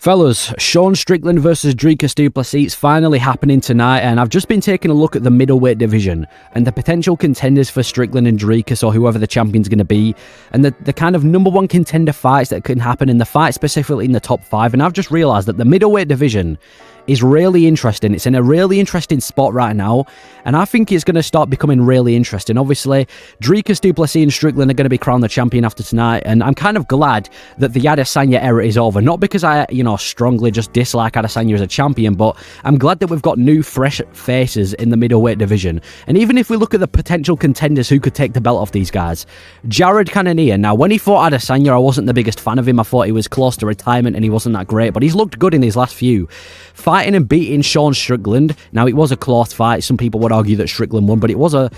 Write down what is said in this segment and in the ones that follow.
Fellas, Sean Strickland versus Dricus du Plessis, it's finally happening tonight, and I've just been taking a look at the middleweight division and the potential contenders for Strickland and Dricus, or whoever the champion's going to be, and the kind of number one contender fights that can happen in the fight, specifically in the top 5, and I've just realised that the middleweight division is really interesting. It's in a really interesting spot right now, and I think it's going to start becoming really interesting. Obviously, Dricus du Plessis and Strickland are going to be crowned the champion after tonight, and I'm kind of glad that the Adesanya era is over. Not because I, strongly just dislike Adesanya as a champion, but I'm glad that we've got new, fresh faces in the middleweight division. And even if we look at the potential contenders who could take the belt off these guys, Jared Cannonier. Now, when he fought Adesanya, I wasn't the biggest fan of him. I thought he was close to retirement and he wasn't that great, but he's looked good in his last few. Fighting and beating Sean Strickland. Now, it was a close fight. Some people would argue that Strickland won, but it was a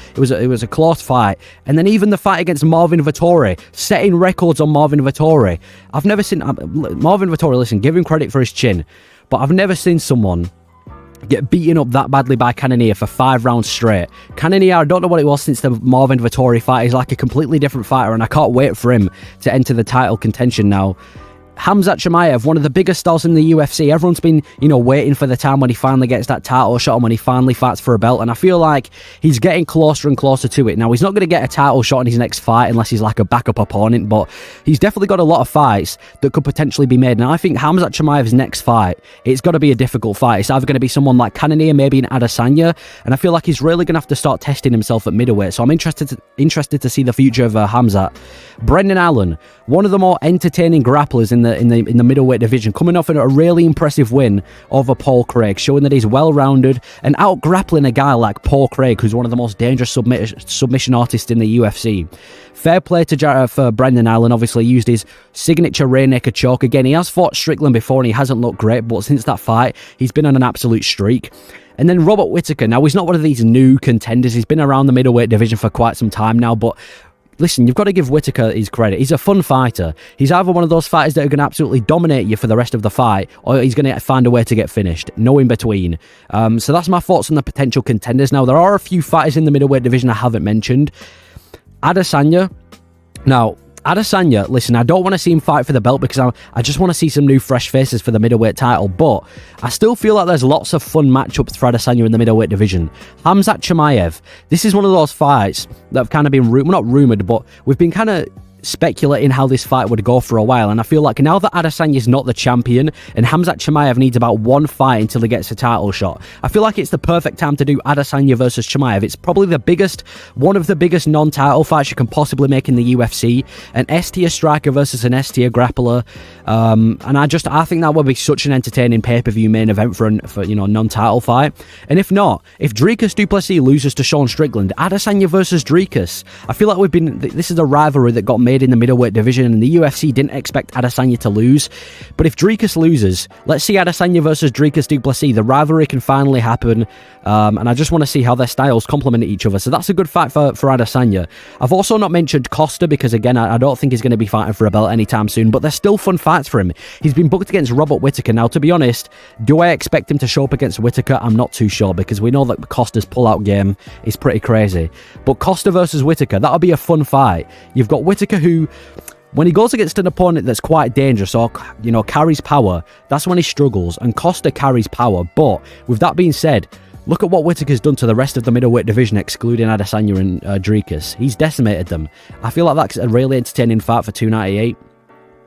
close fight. And then even the fight against Marvin Vettori, setting records on Marvin Vettori. I've never seen Marvin Vettori. Listen, give him credit for his chin, but I've never seen someone get beaten up that badly by Cannonier for 5 rounds straight. Cannonier, I don't know what it was since the Marvin Vettori fight. He's like a completely different fighter, and I can't wait for him to enter the title contention now. Khamzat Chimaev, one of the biggest stars in the UFC. Everyone's been, waiting for the time when he finally gets that title shot and when he finally fights for a belt. And I feel like he's getting closer and closer to it. Now, he's not going to get a title shot in his next fight unless he's like a backup opponent, but he's definitely got a lot of fights that could potentially be made. And I think Khamzat Chimaev's next fight, it's got to be a difficult fight. It's either going to be someone like Cannonier, maybe an Adesanya. And I feel like he's really going to have to start testing himself at middleweight. So I'm interested to see the future of Khamzat. Brendan Allen, one of the more entertaining grapplers in the middleweight division, coming off a really impressive win over Paul Craig, showing that he's well-rounded and out-grappling a guy like Paul Craig, who's one of the most dangerous submission artists in the UFC. Fair play for Brendan Allen. Obviously used his signature rear naked choke. Again, he has fought Strickland before and he hasn't looked great, but since that fight, he's been on an absolute streak. And then Robert Whittaker. Now, he's not one of these new contenders. He's been around the middleweight division for quite some time now, but listen, you've got to give Whittaker his credit. He's a fun fighter. He's either one of those fighters that are going to absolutely dominate you for the rest of the fight, or he's going to find a way to get finished. No in between. So that's my thoughts on the potential contenders. Now, there are a few fighters in the middleweight division I haven't mentioned. Adesanya. Now, Adesanya, listen, I don't want to see him fight for the belt because I just want to see some new fresh faces for the middleweight title, but I still feel like there's lots of fun matchups for Adesanya in the middleweight division. Khamzat Chimaev, this is one of those fights that have kind of been, not rumoured, but we've been kind of speculating how this fight would go for a while, and I feel like now that Adesanya is not the champion and Khamzat Chimaev needs about one fight until he gets a title shot, I feel like it's the perfect time to do Adesanya versus Chimaev. It's probably one of the biggest non-title fights you can possibly make in the UFC, an S-tier striker versus an S-tier grappler, and I think that would be such an entertaining pay-per-view main event for non-title fight. And if Dricus du Plessis loses to Sean Strickland, Adesanya versus Dricus, I feel like this is a rivalry that got made in the middleweight division, and the UFC didn't expect Adesanya to lose. But if Dricus loses, let's see Adesanya versus Dricus du Plessis. The rivalry can finally happen, and I just want to see how their styles complement each other. So that's a good fight for Adesanya. I've also not mentioned Costa because, again, I don't think he's going to be fighting for a belt anytime soon, but they're still fun fights for him. He's been booked against Robert Whittaker. Now, to be honest, do I expect him to show up against Whittaker? I'm not too sure, because we know that Costa's pull-out game is pretty crazy. But Costa versus Whittaker, that'll be a fun fight. You've got Whittaker who, when he goes against an opponent that's quite dangerous or, carries power, that's when he struggles, and Costa carries power. But with that being said, look at what Whittaker's done to the rest of the middleweight division, excluding Adesanya and Dricus. He's decimated them. I feel like that's a really entertaining fight for 298.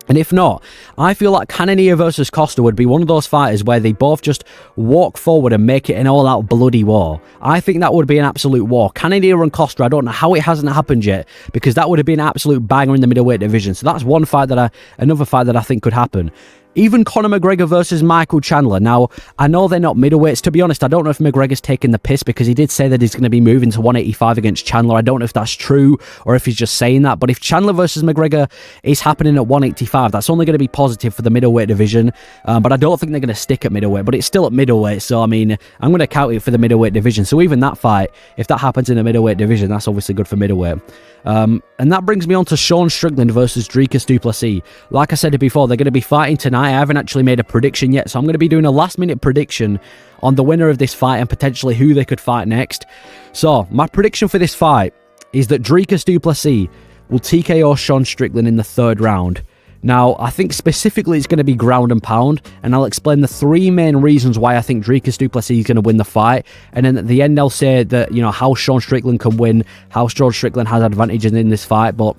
And if not, I feel like Cannonier versus Costa would be one of those fighters where they both just walk forward and make it an all-out bloody war. I think that would be an absolute war. Cannonier and Costa, I don't know how it hasn't happened yet, because that would have been an absolute banger in the middleweight division. So that's another fight that I think could happen. Even Conor McGregor versus Michael Chandler. Now, I know they're not middleweights. To be honest, I don't know if McGregor's taking the piss, because he did say that he's going to be moving to 185 against Chandler. I don't know if that's true or if he's just saying that. But if Chandler versus McGregor is happening at 185, that's only going to be positive for the middleweight division. But I don't think they're going to stick at middleweight. But it's still at middleweight. So, I mean, I'm going to count it for the middleweight division. So even that fight, if that happens in the middleweight division, that's obviously good for middleweight. And that brings me on to Sean Strickland versus Dricus du Plessis. Like I said before, they're going to be fighting tonight. I haven't actually made a prediction yet, so I'm going to be doing a last-minute prediction on the winner of this fight and potentially who they could fight next. So, my prediction for this fight is that Dricus du Plessis will TKO Sean Strickland in the 3rd round. Now, I think specifically it's going to be ground and pound, and I'll explain the 3 main reasons why I think Dricus du Plessis is going to win the fight, and then at the end I'll say that, you know, how Sean Strickland can win, how Sean Strickland has advantages in this fight. But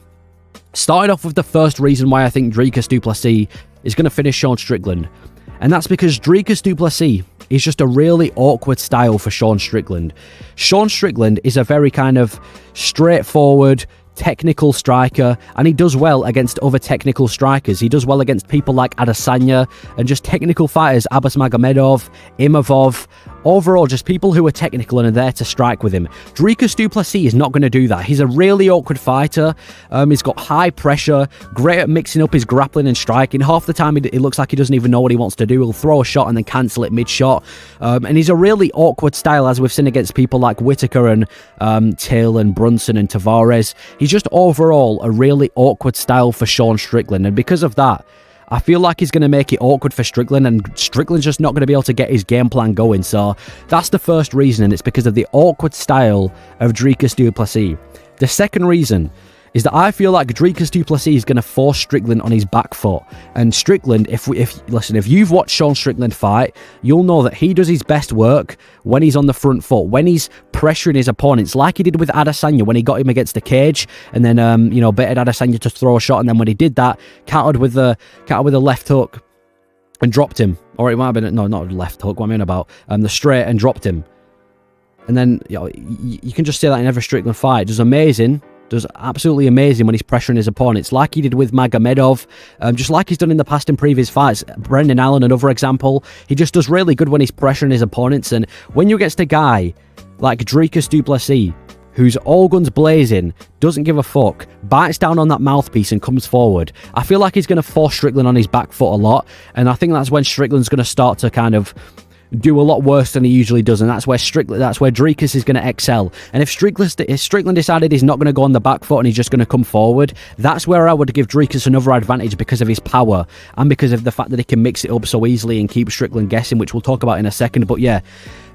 starting off with the first reason why I think Dricus du Plessis is going to finish Sean Strickland, and that's because Dricus du Plessis is just a really awkward style for Sean Strickland. Sean Strickland is a very kind of straightforward, technical striker, and he does well against other technical strikers. He does well against people like Adesanya and just technical fighters, Abbas Magomedov, Imavov, overall just people who are technical and are there to strike with him. Dricus du Plessis is not going to do that. He's a really awkward fighter. He's got high pressure, great at mixing up his grappling and striking. Half the time it looks like he doesn't even know what he wants to do. He'll throw a shot and then cancel it mid-shot. And he's a really awkward style, as we've seen against people like Whitaker and Till and Brunson and Tavares. He's just overall a really awkward style for Sean Strickland, and because of that, I feel like he's going to make it awkward for Strickland, and Strickland's just not going to be able to get his game plan going. So that's the first reason, and it's because of the awkward style of Dricus du Plessis. The second reason is that I feel like Dricus du Plessis is going to force Strickland on his back foot. And Strickland, if you've watched Sean Strickland fight, you'll know that he does his best work when he's on the front foot, when he's pressuring his opponents, like he did with Adesanya when he got him against the cage, and then baited Adesanya to throw a shot, and then when he did that, countered with the left hook and dropped him. Or it might have been not left hook. What am I mean about the straight, and dropped him. And then you can just say that in every Strickland fight. Does amazing. Does absolutely amazing when he's pressuring his opponents, like he did with Magomedov, just like he's done in the past in previous fights. Brendan Allen, another example. He just does really good when he's pressuring his opponents. And when you get to a guy like Dricus du Plessis, who's all guns blazing, doesn't give a fuck, bites down on that mouthpiece and comes forward, I feel like he's going to force Strickland on his back foot a lot. And I think that's when Strickland's going to start to kind of do a lot worse than he usually does, and that's where Dricus is going to excel. And if Strickland decided he's not going to go on the back foot and he's just going to come forward, that's where I would give Dricus another advantage, because of his power and because of the fact that he can mix it up so easily and keep Strickland guessing, which we'll talk about in a second. But yeah,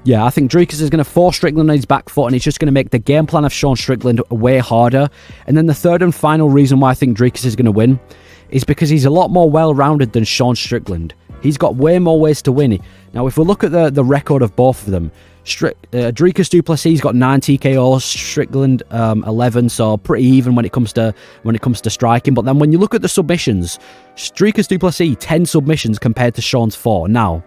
I think Dricus is going to force Strickland on his back foot, and he's just going to make the game plan of Sean Strickland way harder. And then the third and final reason why I think Dricus is going to win is because he's a lot more well-rounded than Sean Strickland. He's got way more ways to win. Now, if we look at the record of both of them, Dricus du Plessis got 9 TKOs, Strickland 11, so pretty even when it comes to striking. But then when you look at the submissions, Dricus du Plessis 10 submissions compared to Sean's 4. Now,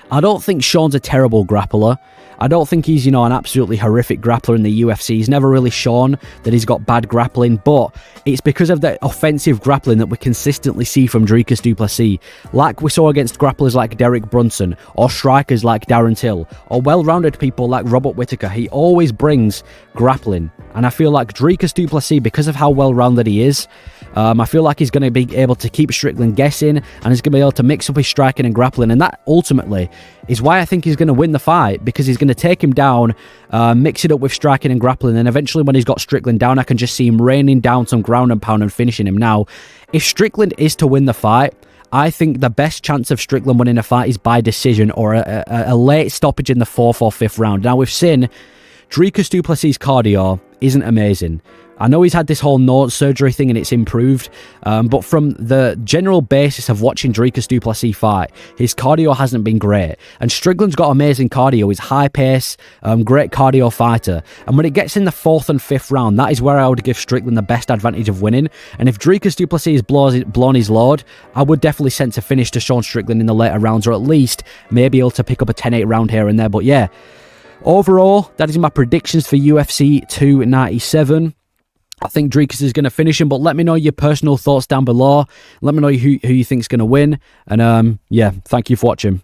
I don't think Sean's a terrible grappler. I don't think he's, an absolutely horrific grappler in the UFC. He's never really shown that he's got bad grappling, but it's because of the offensive grappling that we consistently see from Dricus du Plessis, like we saw against grapplers like Derek Brunson, or strikers like Darren Till, or well-rounded people like Robert Whitaker. He always brings grappling, and I feel like Dricus du Plessis, because of how well-rounded he is, I feel like he's going to be able to keep Strickland guessing, and he's going to be able to mix up his striking and grappling, and that ultimately is why I think he's going to win the fight, because he's going to take him down, mix it up with striking and grappling, and eventually when he's got Strickland down, I can just see him raining down some ground and pound and finishing him. Now, if Strickland is to win the fight, I think the best chance of Strickland winning a fight is by decision, or a late stoppage in the 4th or 5th round. Now, we've seen Dricus du Plessis' cardio isn't amazing. I know he's had this whole nose surgery thing and it's improved, but from the general basis of watching Dricus du Plessis fight, his cardio hasn't been great. And Strickland's got amazing cardio. He's high pace, great cardio fighter. And when it gets in the 4th and 5th round, that is where I would give Strickland the best advantage of winning. And if Dricus du Plessis has blown his load, I would definitely sense a finish to Sean Strickland in the later rounds, or at least maybe able to pick up a 10-8 round here and there. But yeah, overall, that is my predictions for UFC 297. I think Dricus is going to finish him, but let me know your personal thoughts down below. Let me know who you think is going to win. And yeah, thank you for watching.